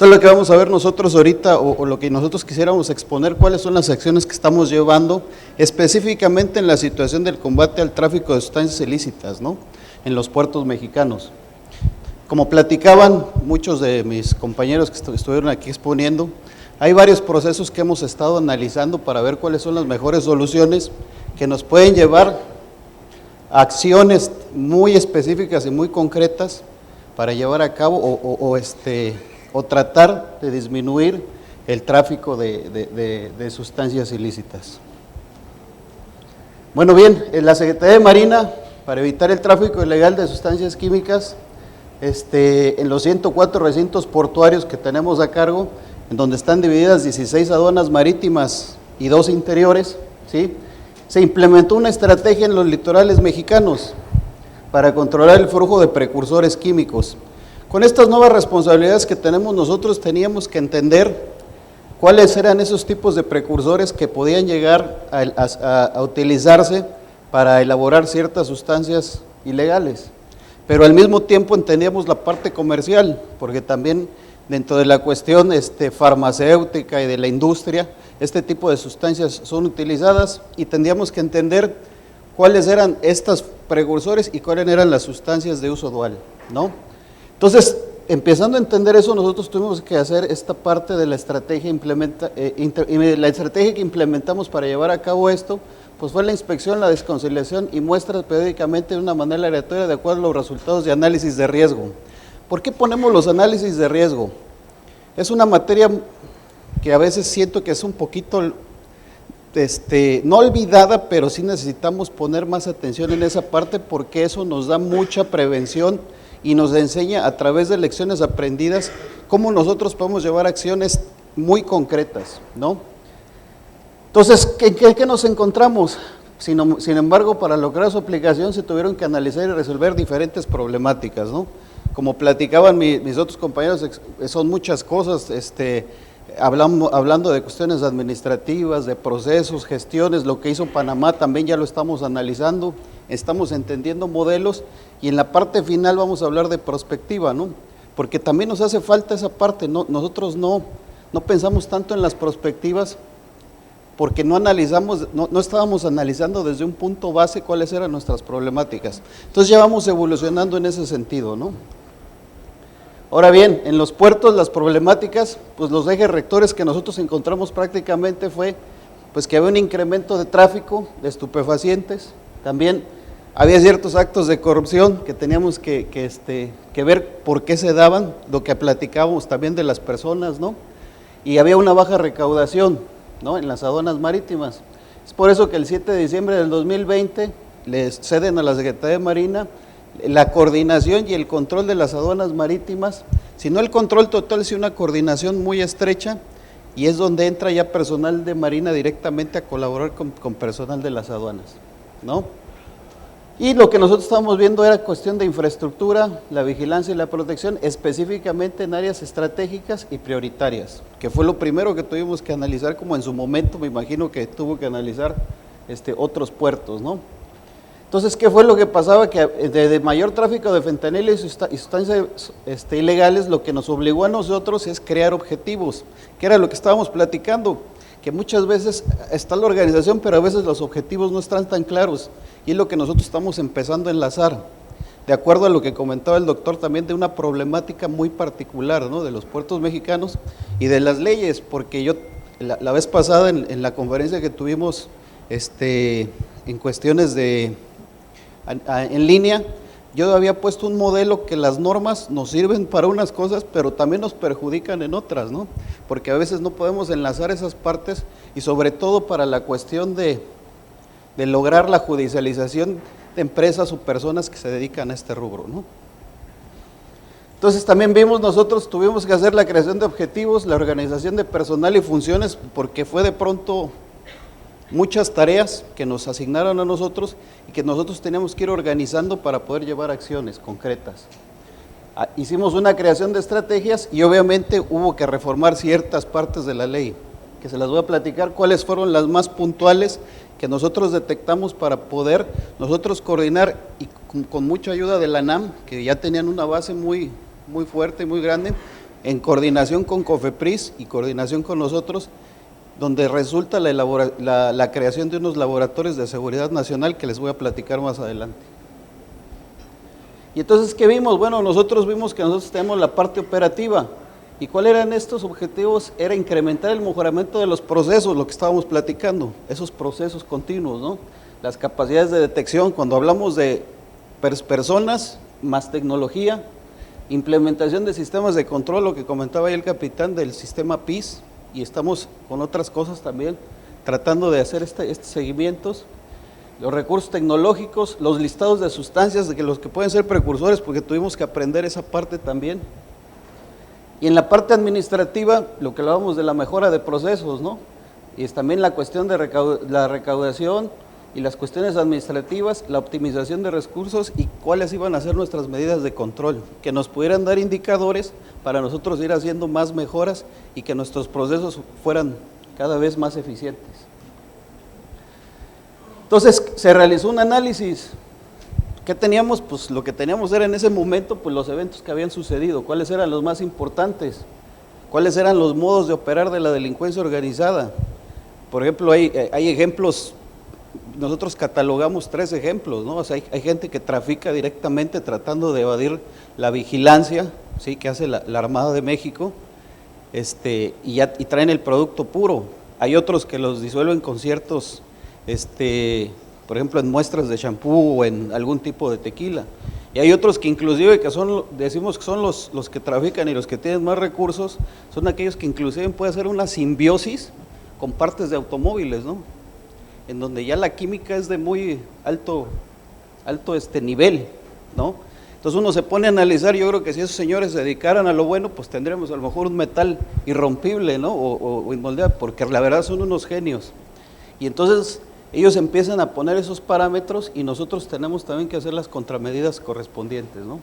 Entonces lo que vamos a ver nosotros ahorita, o lo que nosotros quisiéramos exponer, cuáles son las acciones que estamos llevando específicamente en la situación del combate al tráfico de sustancias ilícitas, ¿no?, en los puertos mexicanos. Como platicaban muchos de mis compañeros que estuvieron aquí exponiendo, hay varios procesos que hemos estado analizando para ver cuáles son las mejores soluciones que nos pueden llevar a acciones muy específicas y muy concretas para llevar a cabo o tratar de disminuir el tráfico de sustancias ilícitas. Bueno, bien, en la Secretaría de Marina, para evitar el tráfico ilegal de sustancias químicas, en los 104 recintos portuarios que tenemos a cargo, en donde están divididas 16 aduanas marítimas y 2 interiores, ¿sí?, se implementó una estrategia en los litorales mexicanos para controlar el flujo de precursores químicos. Con estas nuevas responsabilidades que tenemos nosotros, teníamos que entender cuáles eran esos tipos de precursores que podían llegar a utilizarse para elaborar ciertas sustancias ilegales, pero al mismo tiempo entendíamos la parte comercial, porque también dentro de la cuestión farmacéutica y de la industria, este tipo de sustancias son utilizadas y tendríamos que entender cuáles eran estos precursores y cuáles eran las sustancias de uso dual, ¿no? Entonces, empezando a entender eso, nosotros tuvimos que hacer esta parte de la estrategia, la estrategia que implementamos para llevar a cabo esto, pues fue la inspección, la desconciliación y muestras periódicamente de una manera aleatoria de acuerdo a los resultados de análisis de riesgo. ¿Por qué ponemos los análisis de riesgo? Es una materia que a veces siento que es un poquito, no olvidada, pero sí necesitamos poner más atención en esa parte porque eso nos da mucha prevención y nos enseña a través de lecciones aprendidas cómo nosotros podemos llevar acciones muy concretas, ¿no? Entonces, ¿qué nos encontramos? Sin embargo, para lograr su aplicación se tuvieron que analizar y resolver diferentes problemáticas, ¿no? Como platicaban mis otros compañeros, son muchas cosas, hablando de cuestiones administrativas, de procesos, gestiones, lo que hizo Panamá también ya lo estamos analizando, estamos entendiendo modelos y en la parte final vamos a hablar de prospectiva, ¿no? Porque también nos hace falta esa parte, ¿no? Nosotros no pensamos tanto en las prospectivas porque no estábamos analizando desde un punto base cuáles eran nuestras problemáticas. Entonces ya vamos evolucionando en ese sentido, ¿no? Ahora bien, en los puertos las problemáticas, pues los ejes rectores que nosotros encontramos prácticamente fue pues que había un incremento de tráfico de estupefacientes, también había ciertos actos de corrupción que teníamos que ver por qué se daban, lo que platicábamos también de las personas, ¿no? Y había una baja recaudación, ¿no?, en las aduanas marítimas. Es por eso que el 7 de diciembre del 2020 les ceden a la Secretaría de Marina la coordinación y el control de las aduanas marítimas, si no el control total, sí una coordinación muy estrecha, y es donde entra ya personal de Marina directamente a colaborar con personal de las aduanas, ¿no? Y lo que nosotros estábamos viendo era cuestión de infraestructura, la vigilancia y la protección, específicamente en áreas estratégicas y prioritarias, que fue lo primero que tuvimos que analizar, como en su momento me imagino que tuvo que analizar otros puertos, ¿no? Entonces, ¿qué fue lo que pasaba? Que de mayor tráfico de fentanilo y sustancias ilegales, lo que nos obligó a nosotros es crear objetivos, que era lo que estábamos platicando, que muchas veces está la organización, pero a veces los objetivos no están tan claros, y es lo que nosotros estamos empezando a enlazar, de acuerdo a lo que comentaba el doctor también, de una problemática muy particular, ¿no?, de los puertos mexicanos y de las leyes, porque yo la vez pasada en la conferencia que tuvimos en cuestiones en línea, yo había puesto un modelo que las normas nos sirven para unas cosas, pero también nos perjudican en otras, ¿no? Porque a veces no podemos enlazar esas partes y sobre todo para la cuestión de lograr la judicialización de empresas o personas que se dedican a este rubro, ¿no? Entonces también tuvimos que hacer la creación de objetivos, la organización de personal y funciones, porque fue de pronto muchas tareas que nos asignaron a nosotros y que nosotros teníamos que ir organizando para poder llevar acciones concretas. Hicimos una creación de estrategias y obviamente hubo que reformar ciertas partes de la ley, que se las voy a platicar cuáles fueron las más puntuales que nosotros detectamos para poder nosotros coordinar y con mucha ayuda de la ANAM, que ya tenían una base muy fuerte y muy grande, en coordinación con COFEPRIS y coordinación con nosotros, donde resulta la creación de unos laboratorios de seguridad nacional que les voy a platicar más adelante. Y entonces, ¿qué vimos? Bueno, nosotros vimos que nosotros tenemos la parte operativa. ¿Y cuáles eran estos objetivos? Era incrementar el mejoramiento de los procesos, lo que estábamos platicando, esos procesos continuos, ¿no? Las capacidades de detección, cuando hablamos de personas más tecnología, implementación de sistemas de control, lo que comentaba ahí el capitán del sistema PIS, y estamos con otras cosas también, tratando de hacer estos seguimientos, los recursos tecnológicos, los listados de sustancias, de que los que pueden ser precursores, porque tuvimos que aprender esa parte también. Y en la parte administrativa, lo que hablábamos de la mejora de procesos, ¿no? Y es también la cuestión de la recaudación y las cuestiones administrativas, la optimización de recursos y cuáles iban a ser nuestras medidas de control, que nos pudieran dar indicadores para nosotros ir haciendo más mejoras y que nuestros procesos fueran cada vez más eficientes. Entonces se realizó un análisis. ¿Qué teníamos? Pues lo que teníamos era en ese momento pues los eventos que habían sucedido, cuáles eran los más importantes, cuáles eran los modos de operar de la delincuencia organizada. Por ejemplo, hay ejemplos, nosotros catalogamos 3 ejemplos, ¿no? O sea, hay gente que trafica directamente tratando de evadir la vigilancia, ¿sí?, que hace la Armada de México, y traen el producto puro. Hay otros que los disuelven con ciertos, por ejemplo, en muestras de champú o en algún tipo de tequila. Y hay otros que inclusive decimos que son los que trafican y los que tienen más recursos, son aquellos que inclusive pueden hacer una simbiosis con partes de automóviles, ¿no? En donde ya la química es de muy alto nivel, ¿no? Entonces uno se pone a analizar, yo creo que si esos señores se dedicaran a lo bueno, pues tendríamos a lo mejor un metal irrompible, ¿no? O inmoldeable, porque la verdad son unos genios. Y entonces ellos empiezan a poner esos parámetros y nosotros tenemos también que hacer las contramedidas correspondientes, ¿no?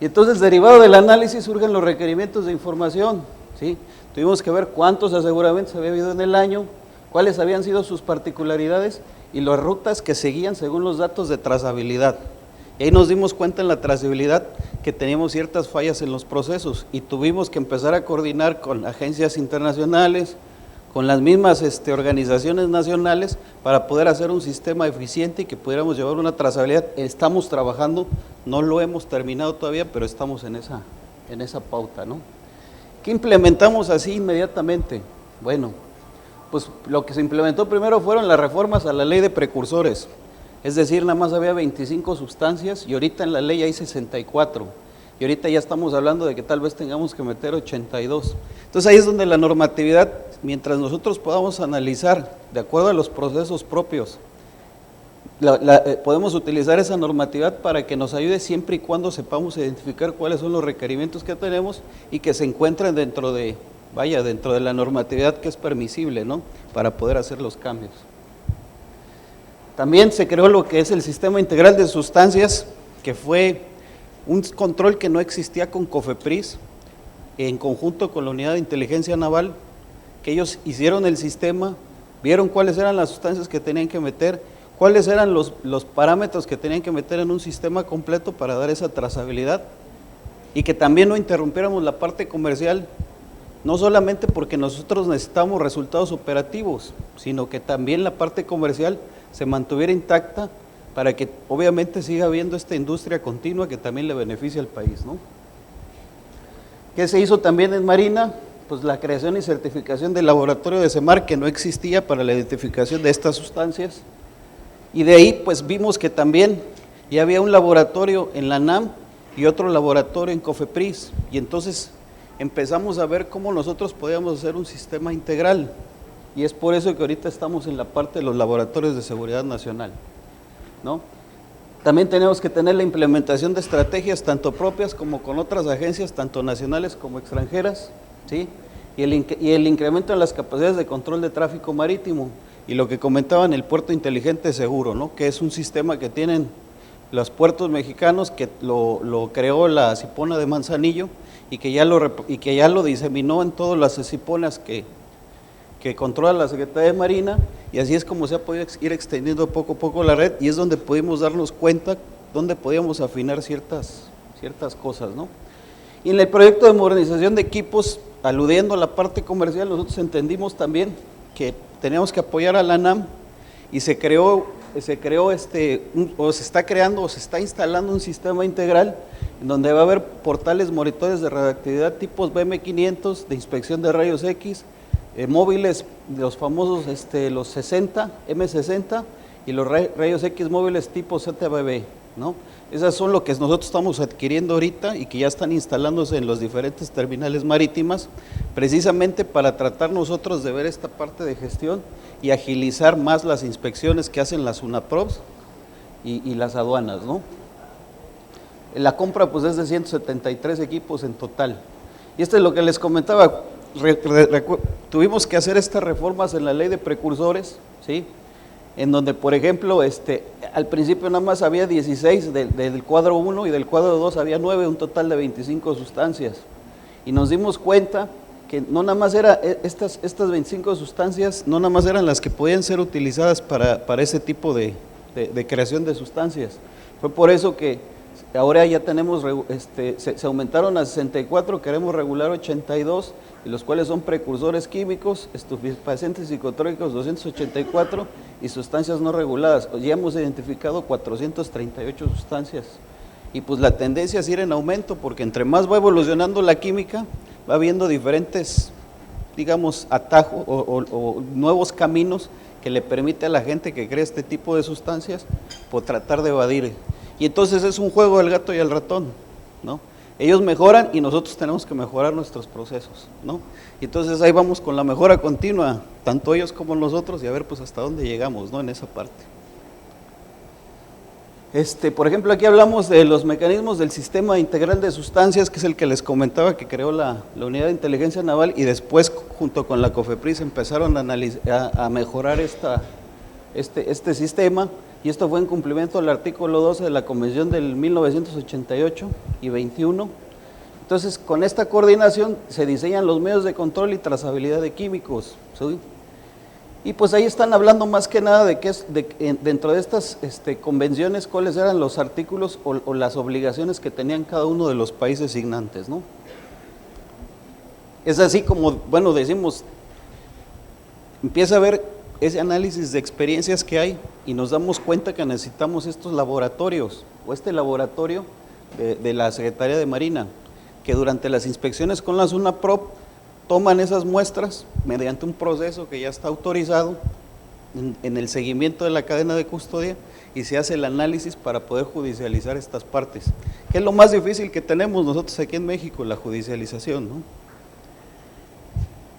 Y entonces, derivado del análisis, surgen los requerimientos de información, ¿sí? Tuvimos que ver cuántos aseguramientos había habido en el año, cuáles habían sido sus particularidades y las rutas que seguían según los datos de trazabilidad. Y ahí nos dimos cuenta en la trazabilidad que teníamos ciertas fallas en los procesos y tuvimos que empezar a coordinar con agencias internacionales, con las mismas organizaciones nacionales para poder hacer un sistema eficiente y que pudiéramos llevar una trazabilidad. Estamos trabajando, no lo hemos terminado todavía, pero estamos en esa pauta, ¿no? ¿Qué implementamos así inmediatamente? Bueno, pues lo que se implementó primero fueron las reformas a la ley de precursores, es decir, nada más había 25 sustancias y ahorita en la ley hay 64. Y ahorita ya estamos hablando de que tal vez tengamos que meter 82. Entonces ahí es donde la normatividad, mientras nosotros podamos analizar de acuerdo a los procesos propios, podemos utilizar esa normatividad para que nos ayude siempre y cuando sepamos identificar cuáles son los requerimientos que tenemos y que se encuentren dentro de la normatividad que es permisible, ¿no?, para poder hacer los cambios. También se creó lo que es el Sistema Integral de Sustancias, que fue un control que no existía con COFEPRIS, en conjunto con la Unidad de Inteligencia Naval, que ellos hicieron el sistema, vieron cuáles eran las sustancias que tenían que meter, cuáles eran los parámetros que tenían que meter en un sistema completo para dar esa trazabilidad, y que también no interrumpiéramos la parte comercial, no solamente porque nosotros necesitamos resultados operativos, sino que también la parte comercial se mantuviera intacta para que obviamente siga habiendo esta industria continua que también le beneficia al país, ¿no? ¿Qué se hizo también en Marina? Pues la creación y certificación del laboratorio de CEMAR, que no existía para la identificación de estas sustancias, y de ahí pues vimos que también ya había un laboratorio en la NAM y otro laboratorio en COFEPRIS, y entonces empezamos a ver cómo nosotros podíamos hacer un sistema integral, y es por eso que ahorita estamos en la parte de los laboratorios de seguridad nacional, ¿no? También tenemos que tener la implementación de estrategias tanto propias como con otras agencias, tanto nacionales como extranjeras, ¿sí? Y el incremento en las capacidades de control de tráfico marítimo, y lo que comentaban, el puerto inteligente seguro, ¿no?, que es un sistema que tienen los puertos mexicanos, que lo creó la Cipona de Manzanillo y que ya lo diseminó en todas las ciponas que controla la Secretaría de Marina, y así es como se ha podido ir extendiendo poco a poco la red, y es donde pudimos darnos cuenta dónde podíamos afinar ciertas cosas, ¿no? Y en el proyecto de modernización de equipos, aludiendo a la parte comercial, nosotros entendimos también que teníamos que apoyar a la ANAM y se está creando o se está instalando un sistema integral en donde va a haber portales monitores de radioactividad tipos BM500 de inspección de rayos X, móviles, los famosos los 60, M60 y los rayos X móviles tipo ZBB, ¿no? Esas son lo que nosotros estamos adquiriendo ahorita y que ya están instalándose en los diferentes terminales marítimas, precisamente para tratar nosotros de ver esta parte de gestión y agilizar más las inspecciones que hacen las UNAPROBs y las aduanas, ¿no? La compra pues es de 173 equipos en total. Y esto es lo que les comentaba, tuvimos que hacer estas reformas en la ley de precursores, ¿sí? En donde, por ejemplo, al principio nada más había 16 del cuadro 1 y del cuadro 2 había 9, un total de 25 sustancias. Y nos dimos cuenta que no nada más estas 25 sustancias, no nada más eran las que podían ser utilizadas para ese tipo de creación de sustancias. Fue por eso que ahora ya tenemos, se aumentaron a 64, queremos regular 82, y los cuales son precursores químicos, estupefacientes psicotrópicos 284 y sustancias no reguladas. Ya hemos identificado 438 sustancias. Y pues la tendencia es ir en aumento, porque entre más va evolucionando la química, va habiendo diferentes, digamos, atajos o nuevos caminos que le permite a la gente que crea este tipo de sustancias, por tratar de evadir. Y entonces es un juego del gato y el ratón, ¿no? Ellos mejoran y nosotros tenemos que mejorar nuestros procesos, ¿no? Y entonces ahí vamos con la mejora continua, tanto ellos como nosotros, y a ver pues hasta dónde llegamos, ¿no? En esa parte. Por ejemplo, aquí hablamos de los mecanismos del sistema integral de sustancias, que es el que les comentaba que creó la Unidad de Inteligencia Naval, y después junto con la COFEPRIS empezaron a mejorar este sistema, y esto fue en cumplimiento del artículo 12 de la Convención del 1988 y 21. Entonces, con esta coordinación se diseñan los medios de control y trazabilidad de químicos, ¿sí? Y pues ahí están hablando más que nada de dentro de estas convenciones, cuáles eran los artículos o las obligaciones que tenían cada uno de los países signantes, ¿no? Es así como, bueno, decimos, empieza a ver ese análisis de experiencias que hay y nos damos cuenta que necesitamos estos laboratorios, o este laboratorio de la Secretaría de Marina, que durante las inspecciones con la UNAPROB toman esas muestras mediante un proceso que ya está autorizado en el seguimiento de la cadena de custodia, y se hace el análisis para poder judicializar estas partes, que es lo más difícil que tenemos nosotros aquí en México, la judicialización, ¿no?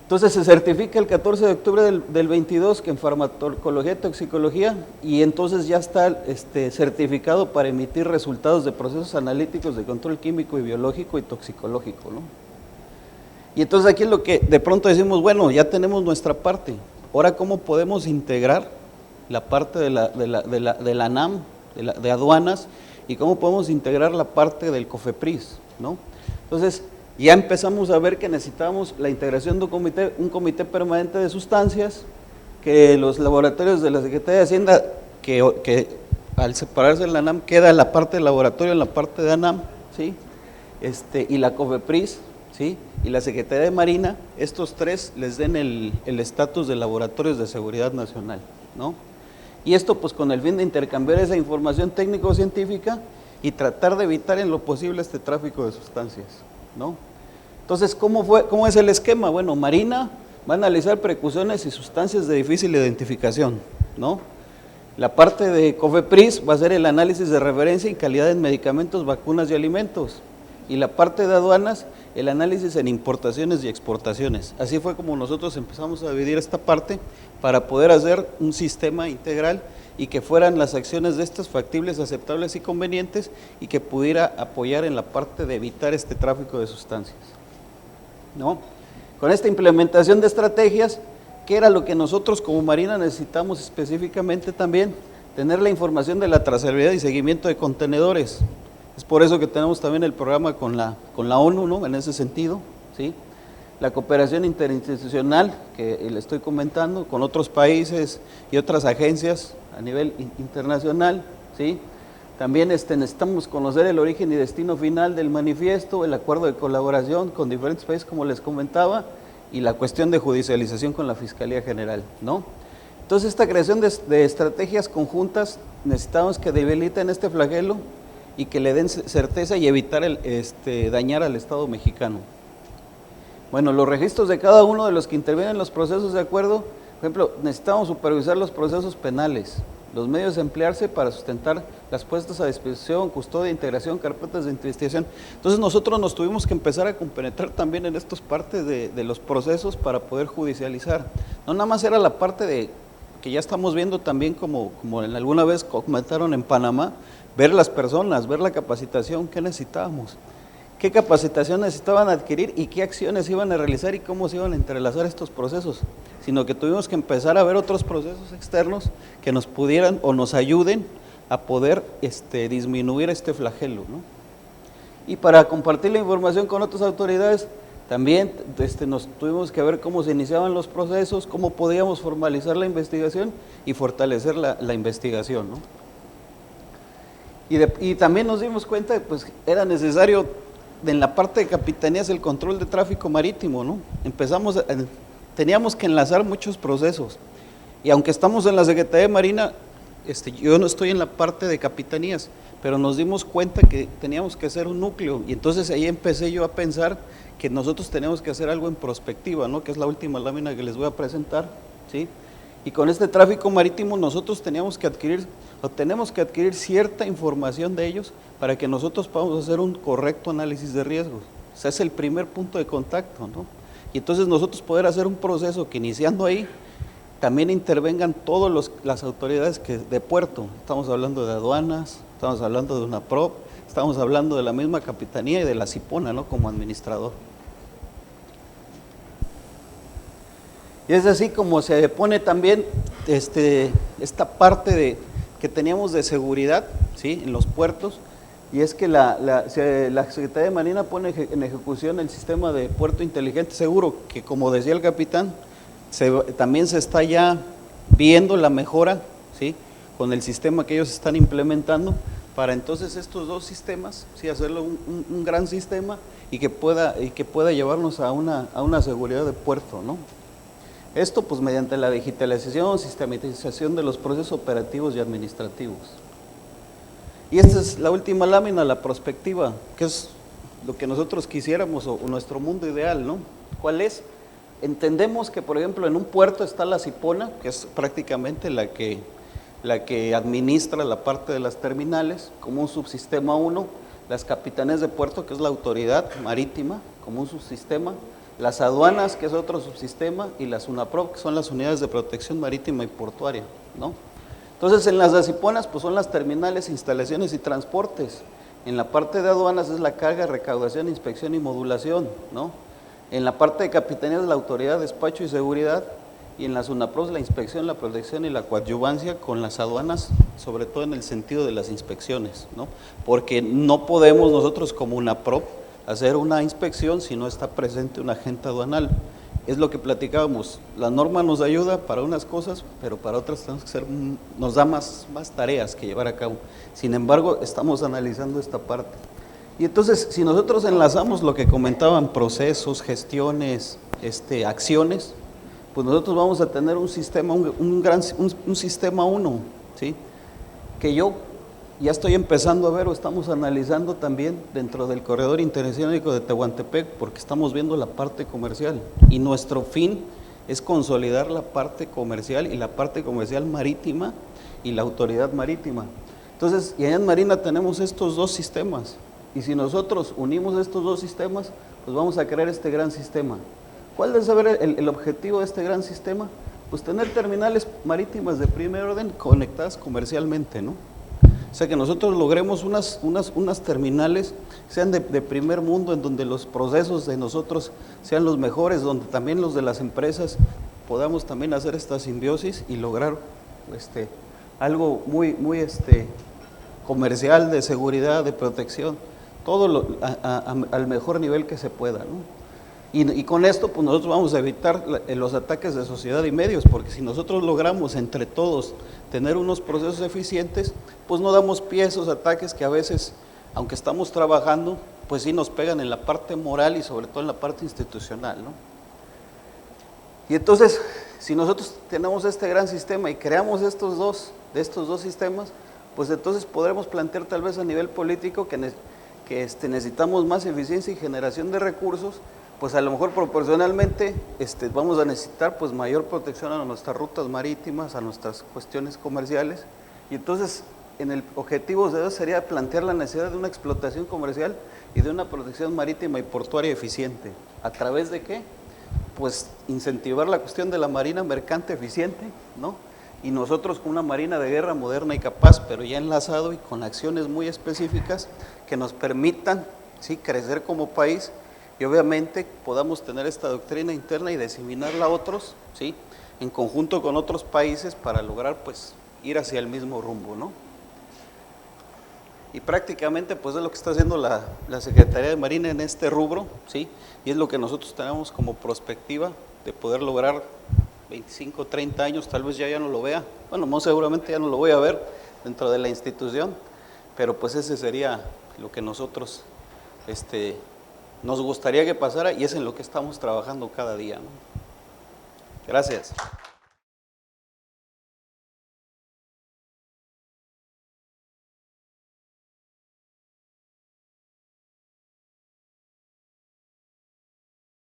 Entonces se certifica el 14 de octubre del 22 que en farmacología y toxicología, y entonces ya está certificado para emitir resultados de procesos analíticos de control químico y biológico y toxicológico, ¿no? Y entonces aquí es lo que de pronto decimos, bueno, ya tenemos nuestra parte, ahora cómo podemos integrar la parte de la ANAM, de aduanas, y cómo podemos integrar la parte del COFEPRIS, ¿no? Entonces ya empezamos a ver que necesitamos la integración de un comité permanente de sustancias, que los laboratorios de la Secretaría de Hacienda, que al separarse la ANAM queda la parte del laboratorio en la parte de ANAM, ¿sí? Y la COFEPRIS, ¿sí? Y la Secretaría de Marina, estos tres les den el estatus de laboratorios de seguridad nacional, ¿no? Y esto pues con el fin de intercambiar esa información técnico-científica y tratar de evitar en lo posible este tráfico de sustancias, ¿no? Entonces, ¿cómo es el esquema? Bueno, Marina va a analizar precauciones y sustancias de difícil identificación, ¿no? La parte de COFEPRIS va a hacer el análisis de referencia y calidad en medicamentos, vacunas y alimentos. Y la parte de aduanas, el análisis en importaciones y exportaciones. Así fue como nosotros empezamos a dividir esta parte para poder hacer un sistema integral y que fueran las acciones de estas factibles, aceptables y convenientes, y que pudiera apoyar en la parte de evitar este tráfico de sustancias, ¿no? Con esta implementación de estrategias, ¿qué era lo que nosotros como Marina necesitamos específicamente también? Tener la información de la trazabilidad y seguimiento de contenedores. Es por eso que tenemos también el programa con la ONU, ¿no? En ese sentido, ¿sí? La cooperación interinstitucional, que le estoy comentando, con otros países y otras agencias a nivel internacional, ¿sí? También necesitamos conocer el origen y destino final del manifiesto, el acuerdo de colaboración con diferentes países, como les comentaba, y la cuestión de judicialización con la Fiscalía General, ¿no? Entonces, esta creación de estrategias conjuntas, necesitamos que debiliten este flagelo y que le den certeza y evitar dañar al Estado mexicano. Bueno, los registros de cada uno de los que intervienen en los procesos de acuerdo, por ejemplo, necesitamos supervisar los procesos penales, los medios de emplearse para sustentar las puestas a disposición, custodia, integración, carpetas de investigación. Entonces nosotros nos tuvimos que empezar a compenetrar también en estas partes de los procesos para poder judicializar. No nada más era la parte de que ya estamos viendo también como en alguna vez comentaron en Panamá, ver las personas, ver la capacitación que necesitábamos, qué capacitación necesitaban adquirir y qué acciones iban a realizar y cómo se iban a entrelazar estos procesos, sino que tuvimos que empezar a ver otros procesos externos que nos pudieran o nos ayuden a poder disminuir este flagelo, ¿no? Y para compartir la información con otras autoridades, también nos tuvimos que ver cómo se iniciaban los procesos, cómo podíamos formalizar la investigación y fortalecer la investigación, ¿no? Y también nos dimos cuenta que pues, era necesario en la parte de capitanías el control de tráfico marítimo, ¿no? Teníamos que enlazar muchos procesos, y aunque estamos en la Secretaría de Marina, yo no estoy en la parte de capitanías, pero nos dimos cuenta que teníamos que hacer un núcleo, y entonces ahí empecé yo a pensar que nosotros tenemos que hacer algo en prospectiva, ¿no? Que es la última lámina que les voy a presentar, ¿sí? Y con este tráfico marítimo nosotros tenemos que adquirir cierta información de ellos para que nosotros podamos hacer un correcto análisis de riesgos. O sea, es el primer punto de contacto, ¿no? Y entonces nosotros poder hacer un proceso que iniciando ahí, también intervengan todas las autoridades de puerto. Estamos hablando de aduanas, estamos hablando de UNAPROP, estamos hablando de la misma capitanía y de la CIPONA, ¿no? Como administrador. Y es así como se pone también esta parte que teníamos de seguridad, ¿sí? En los puertos, y es que la Secretaría de Marina pone en ejecución el sistema de puerto inteligente seguro, que como decía el capitán, también se está ya viendo la mejora, ¿sí? Con el sistema que ellos están implementando, para entonces estos dos sistemas, ¿sí? Hacerlo un gran sistema y que pueda llevarnos a una seguridad de puerto, ¿no? Esto pues mediante la digitalización, sistematización de los procesos operativos y administrativos. Y esta es la última lámina, la prospectiva, que es lo que nosotros quisiéramos o nuestro mundo ideal, ¿no? ¿Cuál es? Entendemos que, por ejemplo, en un puerto está la CIPONA, que es prácticamente la que administra la parte de las terminales, como un subsistema 1, las capitanías de puerto, que es la autoridad marítima, como un subsistema, las aduanas, que es otro subsistema, y las UNAPROP, que son las unidades de protección marítima y portuaria, ¿no? Entonces, en las ACIPONAS, pues son las terminales, instalaciones y transportes. En la parte de aduanas es la carga, recaudación, inspección y modulación, ¿no? En la parte de capitanías es la autoridad, despacho y seguridad, y en las UNAPROP la inspección, la protección y la coadyuvancia con las aduanas, sobre todo en el sentido de las inspecciones, ¿no? Porque no podemos nosotros como UNAPROP hacer una inspección si no está presente un agente aduanal. Es lo que platicábamos, la norma nos ayuda para unas cosas, pero para otras tenemos que nos da más tareas que llevar a cabo. Sin embargo, estamos analizando esta parte. Y entonces, si nosotros enlazamos lo que comentaban, procesos, gestiones, acciones, pues nosotros vamos a tener un sistema, un sistema 1, ¿sí? Que yo ya estoy empezando a ver o estamos analizando también dentro del corredor interoceánico de Tehuantepec, porque estamos viendo la parte comercial y nuestro fin es consolidar la parte comercial y la parte comercial marítima y la autoridad marítima. Entonces, y allá en Marina tenemos estos dos sistemas, y si nosotros unimos estos dos sistemas, pues vamos a crear este gran sistema. ¿Cuál debe ser el objetivo de este gran sistema? Pues tener terminales marítimas de primer orden conectadas comercialmente, ¿no? O sea, que nosotros logremos unas terminales, sean de primer mundo, en donde los procesos de nosotros sean los mejores, donde también los de las empresas podamos también hacer esta simbiosis y lograr algo muy comercial, de seguridad, de protección, todo al mejor nivel que se pueda, ¿no? Y con esto, pues nosotros vamos a evitar los ataques de sociedad y medios, porque si nosotros logramos entre todos tener unos procesos eficientes, pues no damos pie a esos ataques que a veces, aunque estamos trabajando, pues sí nos pegan en la parte moral y sobre todo en la parte institucional, ¿no? Y entonces, si nosotros tenemos este gran sistema y creamos estos dos sistemas, pues entonces podremos plantear tal vez a nivel político que necesitamos más eficiencia y generación de recursos, pues a lo mejor proporcionalmente vamos a necesitar pues mayor protección a nuestras rutas marítimas, a nuestras cuestiones comerciales, y entonces en el objetivo de eso sería plantear la necesidad de una explotación comercial y de una protección marítima y portuaria eficiente. ¿A través de qué? Pues incentivar la cuestión de la marina mercante eficiente, ¿no? Y nosotros con una marina de guerra moderna y capaz, pero ya enlazado y con acciones muy específicas que nos permitan, ¿sí?, crecer como país, y obviamente podamos tener esta doctrina interna y diseminarla a otros, ¿sí?, en conjunto con otros países para lograr pues ir hacia el mismo rumbo, ¿no? Y prácticamente pues es lo que está haciendo la Secretaría de Marina en este rubro, ¿sí? Y es lo que nosotros tenemos como perspectiva de poder lograr 25, 30 años, tal vez ya no lo vea, bueno, muy seguramente ya no lo voy a ver dentro de la institución, pero pues ese sería lo que nosotros nos gustaría que pasara, y es en lo que estamos trabajando cada día, ¿no? Gracias.